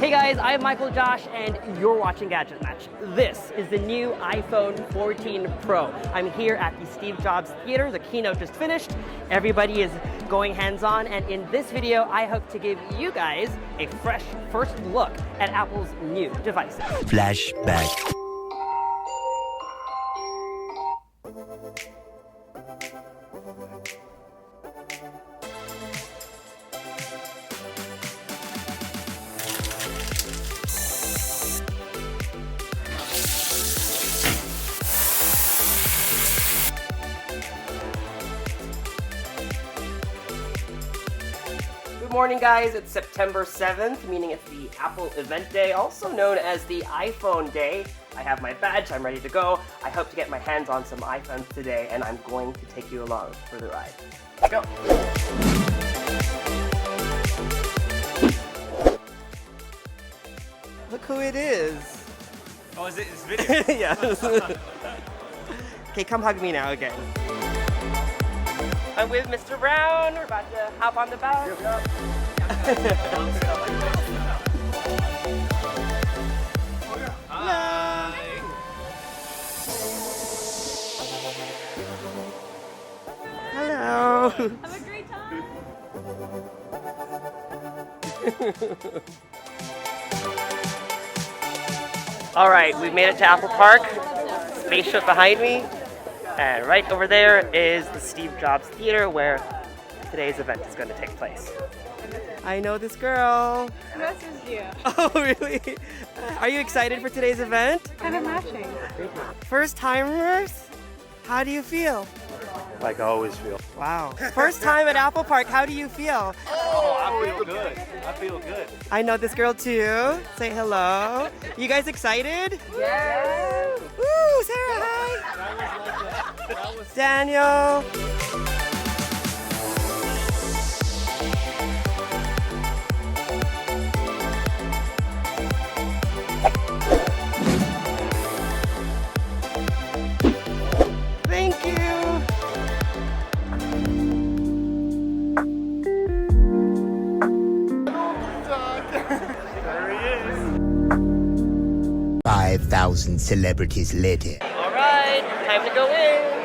Hey guys, I'm MICHAELJOSH and you're watching GadgetMatch. This is the new iPhone 14 Pro. I'm here at the Steve Jobs Theater. The keynote just finished. Everybody is going hands-on, and in this video, I hope to give you guys a fresh first look at Apple's new devices. Flashback. Good morning guys, it's September 7th, meaning it's the Apple event day, also known as the iPhone day. I have my badge, I'm ready to go. I hope to get my hands on some iPhones today, and I'm going to take you along for the ride. Let's go. Look who it is. Oh, is it this video? Yes. Okay, come hug me now again. I'm with Mr. Brown. We're about to hop on the bus. Hi. Hello. Have a great time. All right, we've made it to Apple Park. Spaceship behind me. And right over there is the Steve Jobs Theater where today's event is going to take place. I know this girl. Who messaged you? Oh, really? Are you excited for today's event? Kind of matching. First timers? How do you feel? Like I always feel. Wow. First time at Apple Park, how do you feel? Oh, I feel good. I feel good. I know this girl too. Say hello. You guys excited? Yes. Woo, Sarah, hi. Daniel. Thank you. There he is. 5,000 celebrities later. All right, time to go in.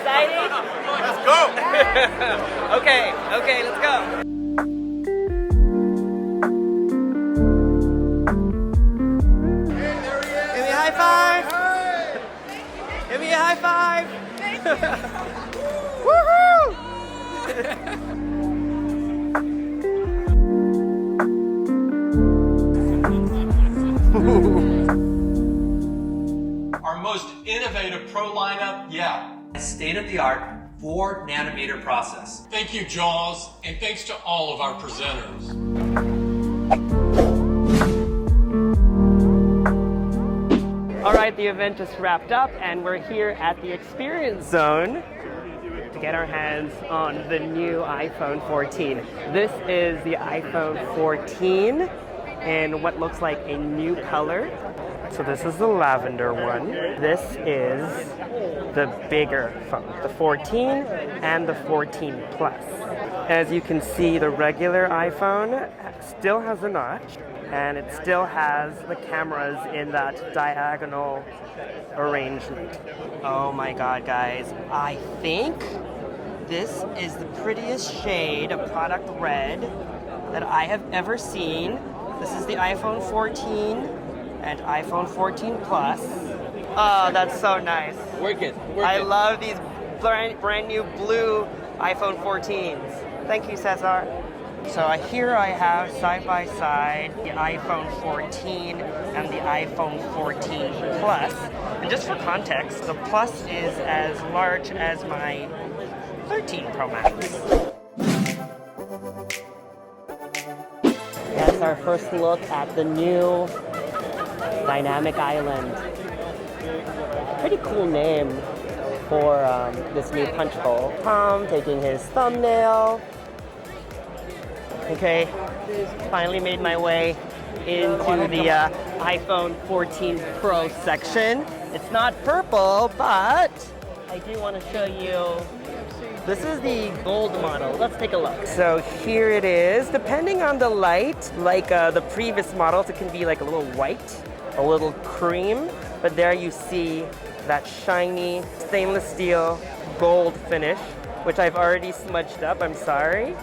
Excited? Let's go. Okay, let's go. Give me a high five. Give me a high five. Woohoo! Our most innovative Pro lineup yet. State-of-the-art 4-nanometer process. Thank you, Jaws, and thanks to all of our presenters. All right, the event just wrapped up, and we're here at the Experience Zone to get our hands on the new iPhone 14. This is the iPhone 14 in what looks like a new color. So this is the lavender one. This is the bigger phone, the 14 and the 14 Plus. As you can see, the regular iPhone still has a notch, and it still has the cameras in that diagonal arrangement. Oh my God, guys. I think this is the prettiest shade of product red that I have ever seen. This is the iPhone 14 and iPhone 14 Plus. Oh, that's so nice. I love these brand new blue iPhone 14s. Thank you, Cesar. So here I have side by side the iPhone 14 and the iPhone 14 Plus. And just for context, the Plus is as large as my 13 Pro Max. That's our first look at the new Dynamic Island. Pretty cool name for this new punch bowl. Tom taking his thumbnail. Okay, finally made my way into the iPhone 14 Pro section. It's not purple, but I do want to show you This is the gold model. Let's take a look. So here it is. Depending on the light, like the previous models, it can be like a little white, a little cream, but there you see that shiny stainless steel gold finish, which I've already smudged up, I'm sorry.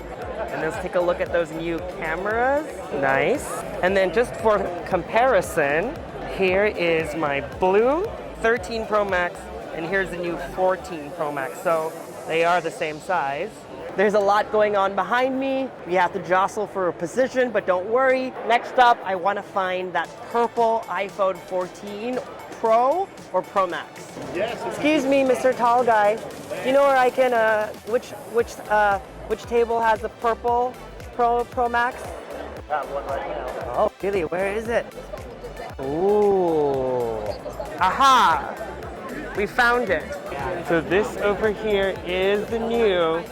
And let's take a look at those new cameras. Nice. And then just for comparison, here is my blue 13 Pro Max, and here's the new 14 Pro Max. So they are the same size. There's a lot going on behind me. We have to jostle for a position, but don't worry. Next up, I want to find that purple iPhone 14 Pro or Pro Max. Yes. Excuse me, Mr. Tall Guy. Do you know where I can, which table has the purple Pro Max? That one right now. Oh, really? Where is it? Ooh. Aha! We found it. So this over here is the new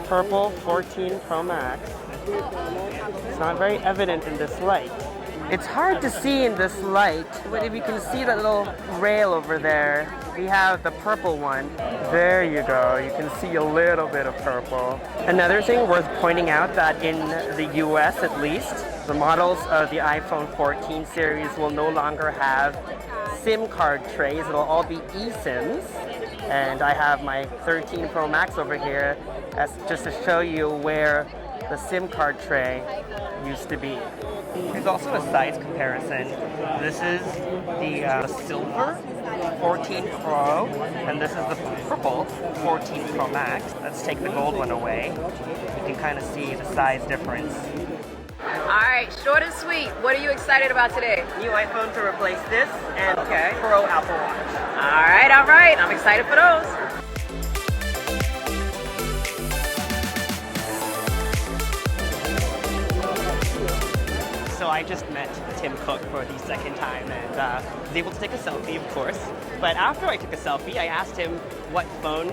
purple 14 Pro Max. It's not very evident in this light. It's hard to see in this light, but if you can see that little rail over there, we have the purple one. There you go. You can see a little bit of purple. Another thing worth pointing out that in the US at least, the models of the iPhone 14 series will no longer have SIM card trays. It'll all be eSIMs. And I have my 13 Pro Max over here as just to show you where the SIM card tray used to be. There's also a size comparison. This is the silver 14 Pro, and this is the purple 14 Pro Max. Let's take the gold one away. You can kind of see the size difference. Alright, short and sweet. What are you excited about today? New iPhone to replace this, and Pro Apple Watch. Alright. I'm excited for those. So I just met Tim Cook for the second time and was able to take a selfie, of course. But after I took a selfie, I asked him what phone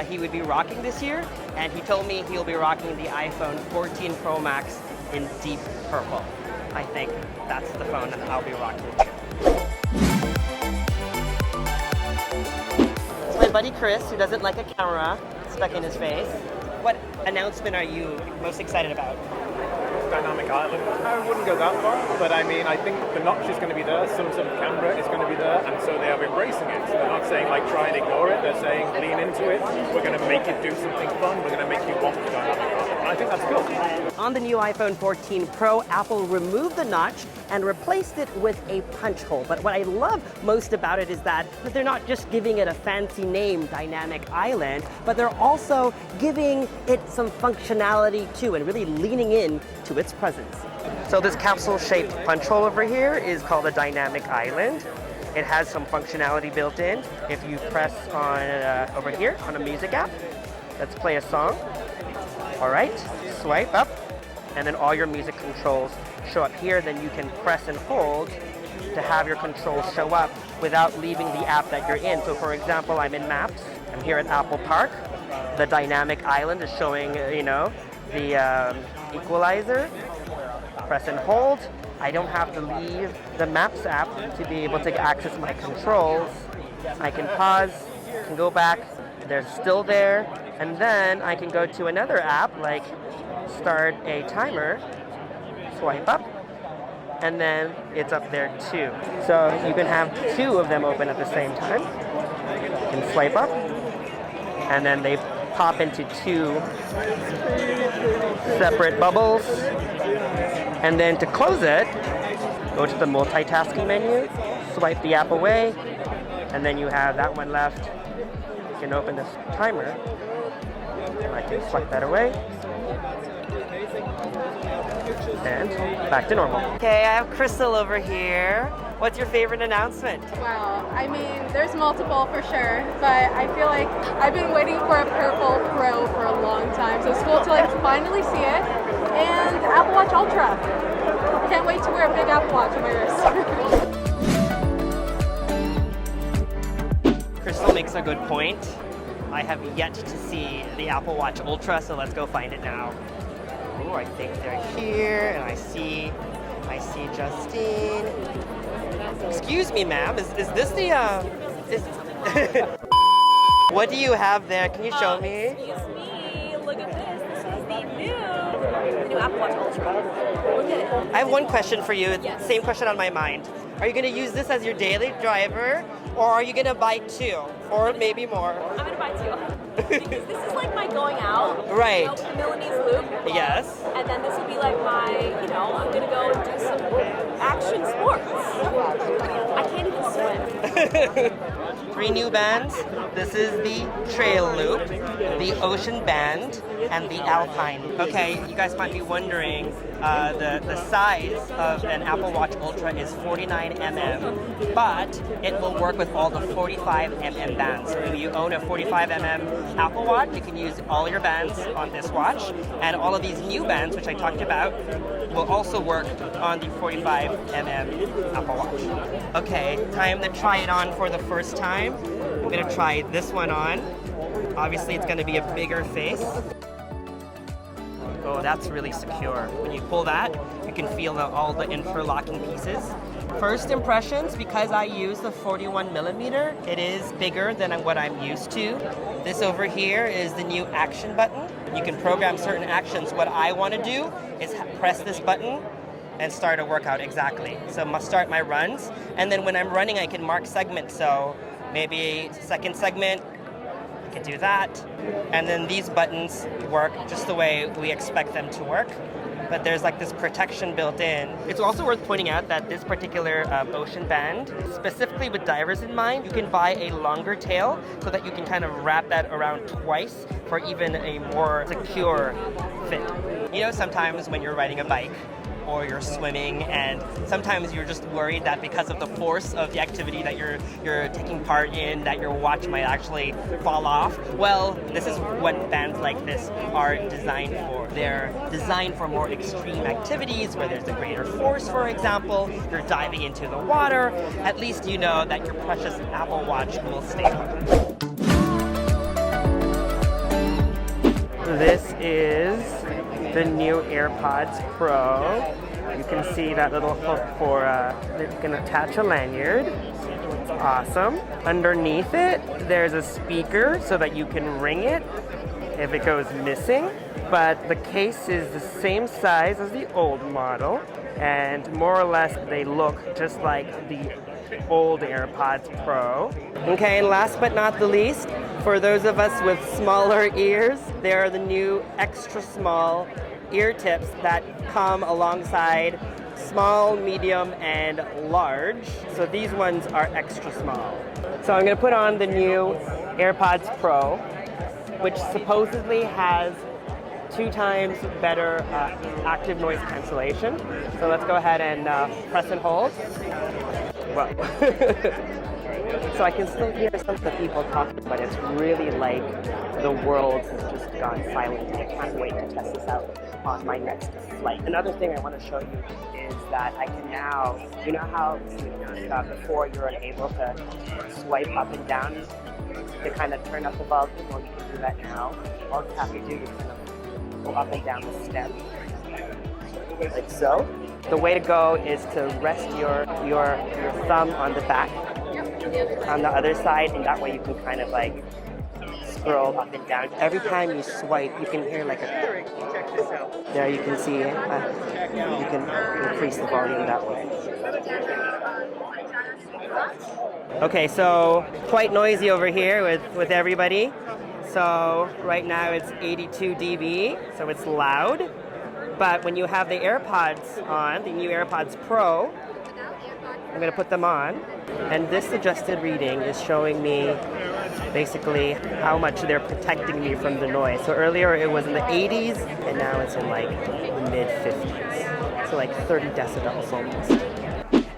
he would be rocking this year, and he told me he'll be rocking the iPhone 14 Pro Max in deep purple. I think that's the phone that I'll be rocking. It's my buddy Chris, who doesn't like a camera stuck in his face. What announcement are you most excited about? Dynamic island. I wouldn't go that far, but I mean, I think the notch is going to be there, some sort of camera is going to be there, and so they are embracing it. So they're not saying like try and ignore it, they're saying lean into it, we're going to make it do something fun, we're going to make you want the dynamic island. And I think that's cool. On the new iPhone 14 Pro, Apple removed the notch and replaced it with a punch hole. But what I love most about it is that they're not just giving it a fancy name, Dynamic Island, but they're also giving it some functionality too and really leaning in to its presence. So this capsule-shaped punch hole over here is called a Dynamic Island. It has some functionality built in. If you press on over here on a music app, let's play a song. All right, swipe up, and then all your music controls show up here. Then you can press and hold to have your controls show up without leaving the app that you're in. So for example, I'm in Maps, I'm here at Apple Park. The Dynamic Island is showing, the equalizer. Press and hold. I don't have to leave the Maps app to be able to access my controls. I can pause, can go back, they're still there, and then I can go to another app like start a timer, swipe up, and then it's up there too. So you can have two of them open at the same time. You can swipe up, and then they pop into two separate bubbles. And then to close it, go to the multitasking menu, swipe the app away, and then you have that one left. You can open this timer. I can swipe that away. And back to normal. Okay, I have Crystal over here. What's your favorite announcement? Wow, I mean, there's multiple for sure, but I feel like I've been waiting for a purple Pro for a long time, so it's cool to like finally see it. And Apple Watch Ultra. Can't wait to wear a big Apple Watch on my wrist. Crystal makes a good point. I have yet to see the Apple Watch Ultra, so let's go find it now. Oh, I think they're here, and I see Justine. Excuse me, ma'am, is this the, What do you have there? Can you show me? Excuse me? Apple Watch Ultra. Look at it. I have one question for you. Yes. Same question on my mind. Are you going to use this as your daily driver, or are you going to buy 2, or maybe more? I'm going to buy 2. Because this is like my going out. Right. You know, the Milanese loop. Yes. And then this will be like my, you know, I'm going to go and do some action sports. I can't even swim. 3 new bands. This is the Trail Loop, the Ocean Band, and the Alpine. Okay, you guys might be wondering, the size of an Apple Watch Ultra is 49mm, but it will work with all the 45mm bands. So if you own a 45mm Apple Watch, you can use all your bands on this watch, and all of these new bands, which I talked about, will also work on the 45mm Apple Watch. Okay, time to try it on for the first time. I'm gonna try this one on. Obviously, it's gonna be a bigger face. Oh, that's really secure. When you pull that, you can feel all the interlocking pieces. First impressions, because I use the 41mm, it is bigger than what I'm used to. This over here is the new action button. You can program certain actions. What I want to do is press this button and start a workout exactly. So I must start my runs, and then when I'm running, I can mark segments. So maybe second segment, I can do that. And then these buttons work just the way we expect them to work, but there's like this protection built in. It's also worth pointing out that this particular Ocean Band, specifically with divers in mind, you can buy a longer tail so that you can kind of wrap that around twice for even a more secure fit. You know, sometimes when you're riding a bike, or you're swimming, and sometimes you're just worried that because of the force of the activity that you're taking part in, that your watch might actually fall off. Well, this is what bands like this are designed for. They're designed for more extreme activities where there's a greater force, for example. You're diving into the water. At least you know that your precious Apple Watch will stay on. This is the new AirPods Pro. You can see that little hook for, you can attach a lanyard. Awesome. Underneath it, there's a speaker so that you can ring it if it goes missing. But the case is the same size as the old model, and more or less they look just like the old AirPods Pro. Okay, and last but not the least, for those of us with smaller ears, there are the new extra small ear tips that come alongside small, medium, and large. So these ones are extra small. So I'm gonna put on the new AirPods Pro, which supposedly has 2 times better active noise cancellation. So let's go ahead and press and hold. Well, so I can still hear some of the people talking, but it's really like the world has just gone silent. I can't wait to test this out on my next flight. Another thing I want to show you is that I can now, you know how before you were unable to swipe up and down to kind of turn up the volume? Well, you can do that now. All you have to do is kind of go up and down the step, like so. The way to go is to rest your thumb on the back, on the other side, and that way you can kind of like scroll up and down. Every time you swipe, you can hear like a... There you can see, you can increase the volume that way. Okay, so quite noisy over here with everybody. So right now it's 82 dB, so it's loud. But when you have the AirPods on, the new AirPods Pro, I'm going to put them on, and this suggested reading is showing me basically how much they're protecting me from the noise. So earlier it was in the 80s, and now it's in like mid-50s. So like 30 decibels almost.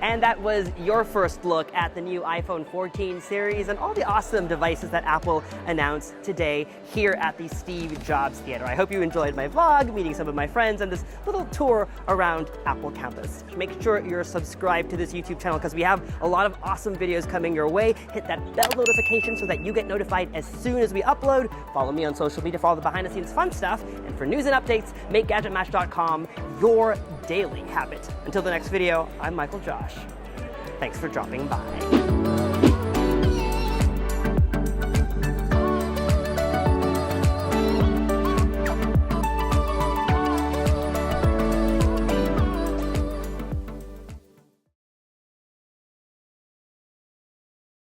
And that was your first look at the new iPhone 14 series and all the awesome devices that Apple announced today here at the Steve Jobs Theater. I hope you enjoyed my vlog, meeting some of my friends, and this little tour around Apple campus. Make sure you're subscribed to this YouTube channel because we have a lot of awesome videos coming your way. Hit that bell notification so that you get notified as soon as we upload. Follow me on social media for all the behind-the-scenes fun stuff. And for news and updates, make GadgetMatch.com your daily habit. Until the next video, I'm MICHAELJOSH. Thanks for dropping by.